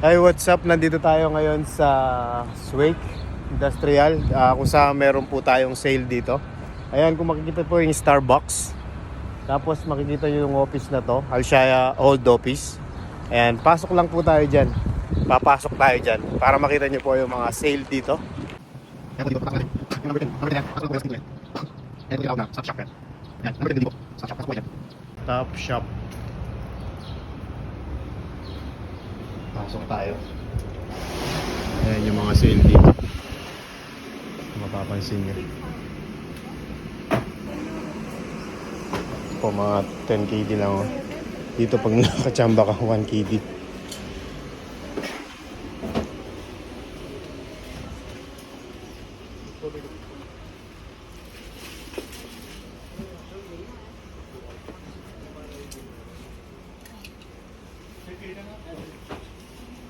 Hi, what's up? Nandito tayo ngayon sa Swake Industrial, kung saan meron po tayong sale dito. Ayan, kung makikita po yung Starbucks. Tapos makikita nyo yung office na to, Alshaya Old Office. Ayan, pasok lang po tayo dyan. Papasok tayo dyan para makita nyo po yung mga sale dito. Ayan po dito, pasok natin. Yung number 10, pasok lang po yung dito. Ayan po yung Stop Shop yan. Ayan, number 10 dito. Stop Shop, pasok po dyan. Stop Shop. Pasok tayo. Ayan yung mga sale dito. Mapapansin nyo. Po mga 10 KD lang. Oh. Dito pag nakachamba ka 1 KD.